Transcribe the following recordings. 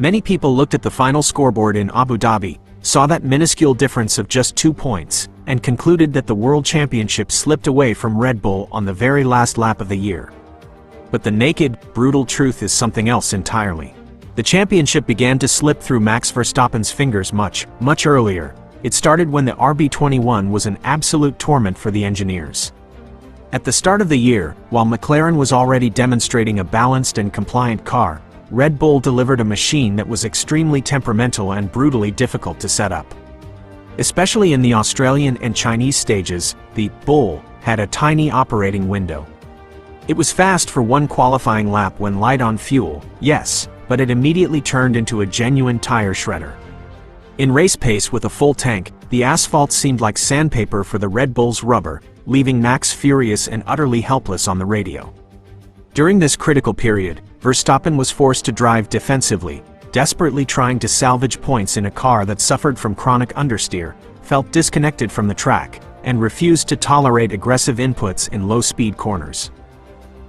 Many people looked at the final scoreboard in Abu Dhabi, saw that minuscule difference of just 2 points, and concluded that the World Championship slipped away from Red Bull on the very last lap of the year. But the naked, brutal truth is something else entirely. The championship began to slip through Max Verstappen's fingers much earlier. It started when the RB21 was an absolute torment for the engineers. At the start of the year, while McLaren was already demonstrating a balanced and compliant car, Red Bull delivered a machine that was extremely temperamental and brutally difficult to set up. Especially in the Australian and Chinese stages, the Bull had a tiny operating window. It was fast for one qualifying lap when light on fuel, yes, but it immediately turned into a genuine tire shredder. In race pace with a full tank, the asphalt seemed like sandpaper for the Red Bull's rubber, leaving Max furious and utterly helpless on the radio. During this critical period, Verstappen was forced to drive defensively, desperately trying to salvage points in a car that suffered from chronic understeer, felt disconnected from the track, and refused to tolerate aggressive inputs in low-speed corners.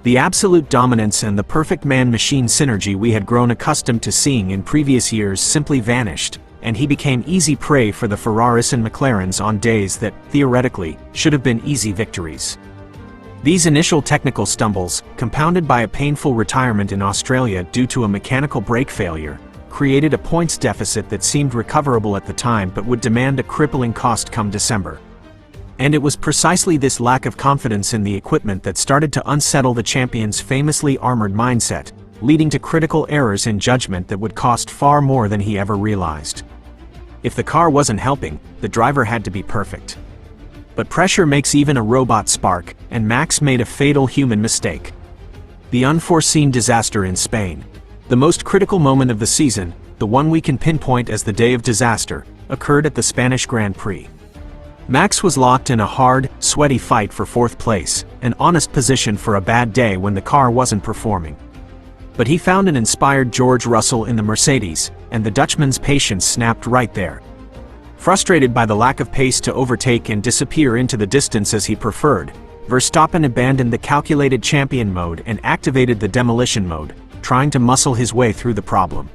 The absolute dominance and the perfect man-machine synergy we had grown accustomed to seeing in previous years simply vanished, and he became easy prey for the Ferraris and McLarens on days that, theoretically, should have been easy victories. These initial technical stumbles, compounded by a painful retirement in Australia due to a mechanical brake failure, created a points deficit that seemed recoverable at the time but would demand a crippling cost come December. And it was precisely this lack of confidence in the equipment that started to unsettle the champion's famously armored mindset, leading to critical errors in judgment that would cost far more than he ever realized. If the car wasn't helping, the driver had to be perfect. But pressure makes even a robot spark, and Max made a fatal human mistake. The unforeseen disaster in Spain. The most critical moment of the season, the one we can pinpoint as the day of disaster, occurred at the Spanish Grand Prix. Max was locked in a hard, sweaty fight for fourth place, an honest position for a bad day when the car wasn't performing. But he found an inspired George Russell in the Mercedes, and the Dutchman's patience snapped right there. Frustrated by the lack of pace to overtake and disappear into the distance as he preferred, Verstappen abandoned the calculated champion mode and activated the demolition mode, trying to muscle his way through the problem.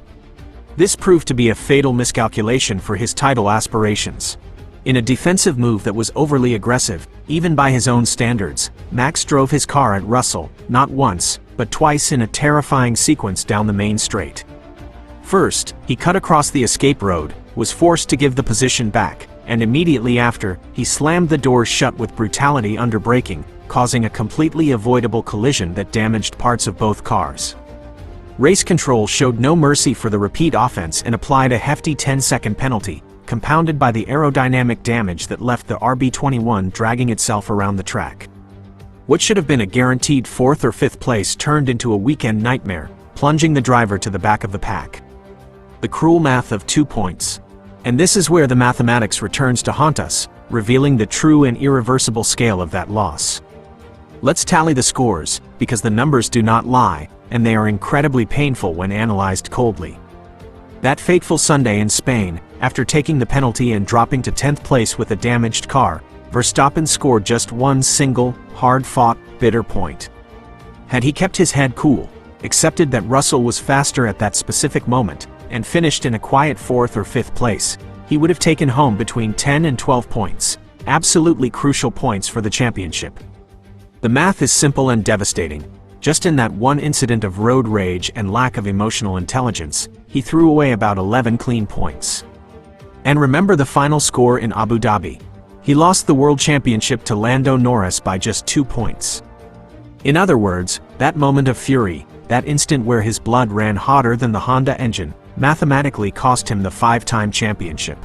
This proved to be a fatal miscalculation for his title aspirations. In a defensive move that was overly aggressive, even by his own standards, Max drove his car at Russell, not once, but twice in a terrifying sequence down the main straight. First, he cut across the escape road, was forced to give the position back, and immediately after, he slammed the doors shut with brutality under braking, causing a completely avoidable collision that damaged parts of both cars. Race control showed no mercy for the repeat offense and applied a hefty 10-second penalty, compounded by the aerodynamic damage that left the RB21 dragging itself around the track. What should have been a guaranteed 4th or 5th place turned into a weekend nightmare, plunging the driver to the back of the pack. The cruel math of 2 points. And this is where the mathematics returns to haunt us, revealing the true and irreversible scale of that loss. Let's tally the scores, because the numbers do not lie, and they are incredibly painful when analyzed coldly. That fateful Sunday in Spain, after taking the penalty and dropping to 10th place with a damaged car, Verstappen scored just one single, hard-fought, bitter point. Had he kept his head cool, accepted that Russell was faster at that specific moment, and finished in a quiet 4th or 5th place, he would have taken home between 10 and 12 points, absolutely crucial points for the championship. The math is simple and devastating. Just in that one incident of road rage and lack of emotional intelligence, he threw away about 11 clean points. And remember the final score in Abu Dhabi. He lost the World Championship to Lando Norris by just 2 points. In other words, that moment of fury, that instant where his blood ran hotter than the Honda engine, mathematically cost him the 5-time championship.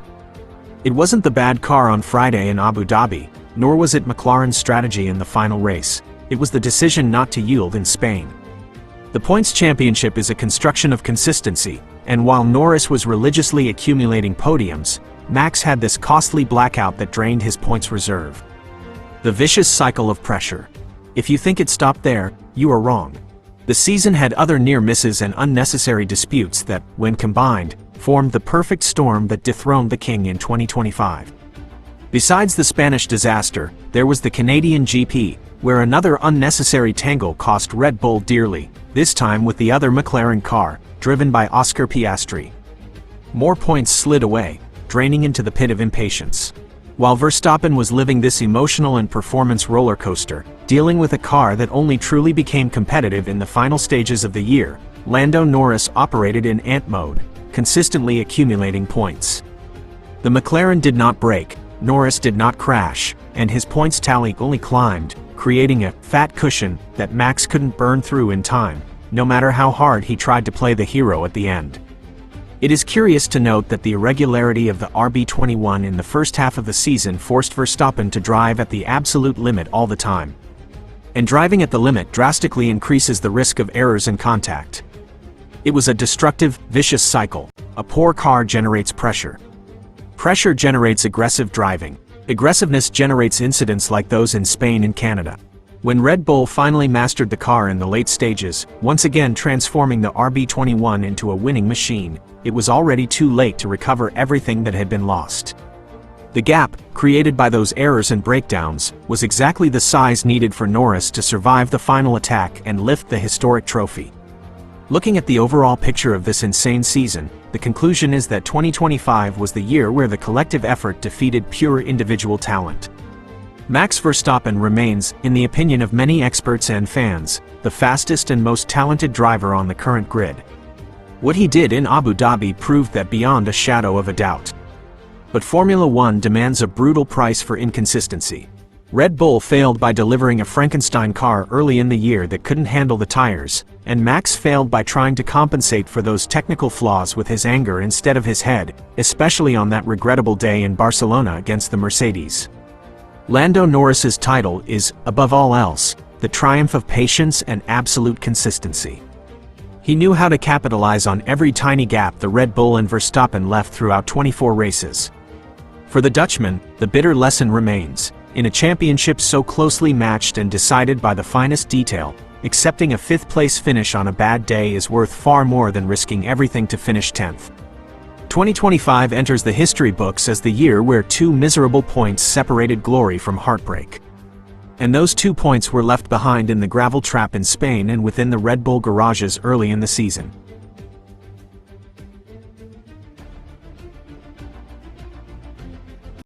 It wasn't the bad car on Friday in Abu Dhabi, nor was it McLaren's strategy in the final race. It was the decision not to yield in Spain. The points championship is a construction of consistency, and while Norris was religiously accumulating podiums, Max had this costly blackout that drained his points reserve. The vicious cycle of pressure. If you think it stopped there, you are wrong. The season had other near misses and unnecessary disputes that, when combined, formed the perfect storm that dethroned the king in 2025. Besides the Spanish disaster, there was the Canadian GP, where another unnecessary tangle cost Red Bull dearly, this time with the other McLaren car, driven by Oscar Piastri. More points slid away, draining into the pit of impatience. While Verstappen was living this emotional and performance roller coaster, dealing with a car that only truly became competitive in the final stages of the year, Lando Norris operated in ant mode, consistently accumulating points. The McLaren did not break, Norris did not crash, and his points tally only climbed, creating a fat cushion that Max couldn't burn through in time, no matter how hard he tried to play the hero at the end. It is curious to note that the irregularity of the RB21 in the first half of the season forced Verstappen to drive at the absolute limit all the time. And driving at the limit drastically increases the risk of errors in contact. It was a destructive, vicious cycle. A poor car generates pressure. Pressure generates aggressive driving. Aggressiveness generates incidents like those in Spain and Canada. When Red Bull finally mastered the car in the late stages, once again transforming the RB21 into a winning machine, it was already too late to recover everything that had been lost. The gap, created by those errors and breakdowns, was exactly the size needed for Norris to survive the final attack and lift the historic trophy. Looking at the overall picture of this insane season, the conclusion is that 2025 was the year where the collective effort defeated pure individual talent. Max Verstappen remains, in the opinion of many experts and fans, the fastest and most talented driver on the current grid. What he did in Abu Dhabi proved that beyond a shadow of a doubt. But Formula One demands a brutal price for inconsistency. Red Bull failed by delivering a Frankenstein car early in the year that couldn't handle the tires, and Max failed by trying to compensate for those technical flaws with his anger instead of his head, especially on that regrettable day in Barcelona against the Mercedes. Lando Norris's title is, above all else, the triumph of patience and absolute consistency. He knew how to capitalize on every tiny gap the Red Bull and Verstappen left throughout 24 races. For the Dutchman, the bitter lesson remains: in a championship so closely matched and decided by the finest detail, accepting a fifth-place finish on a bad day is worth far more than risking everything to finish 10th. 2025 enters the history books as the year where 2 miserable points separated glory from heartbreak. And those 2 points were left behind in the gravel trap in Spain and within the Red Bull garages early in the season.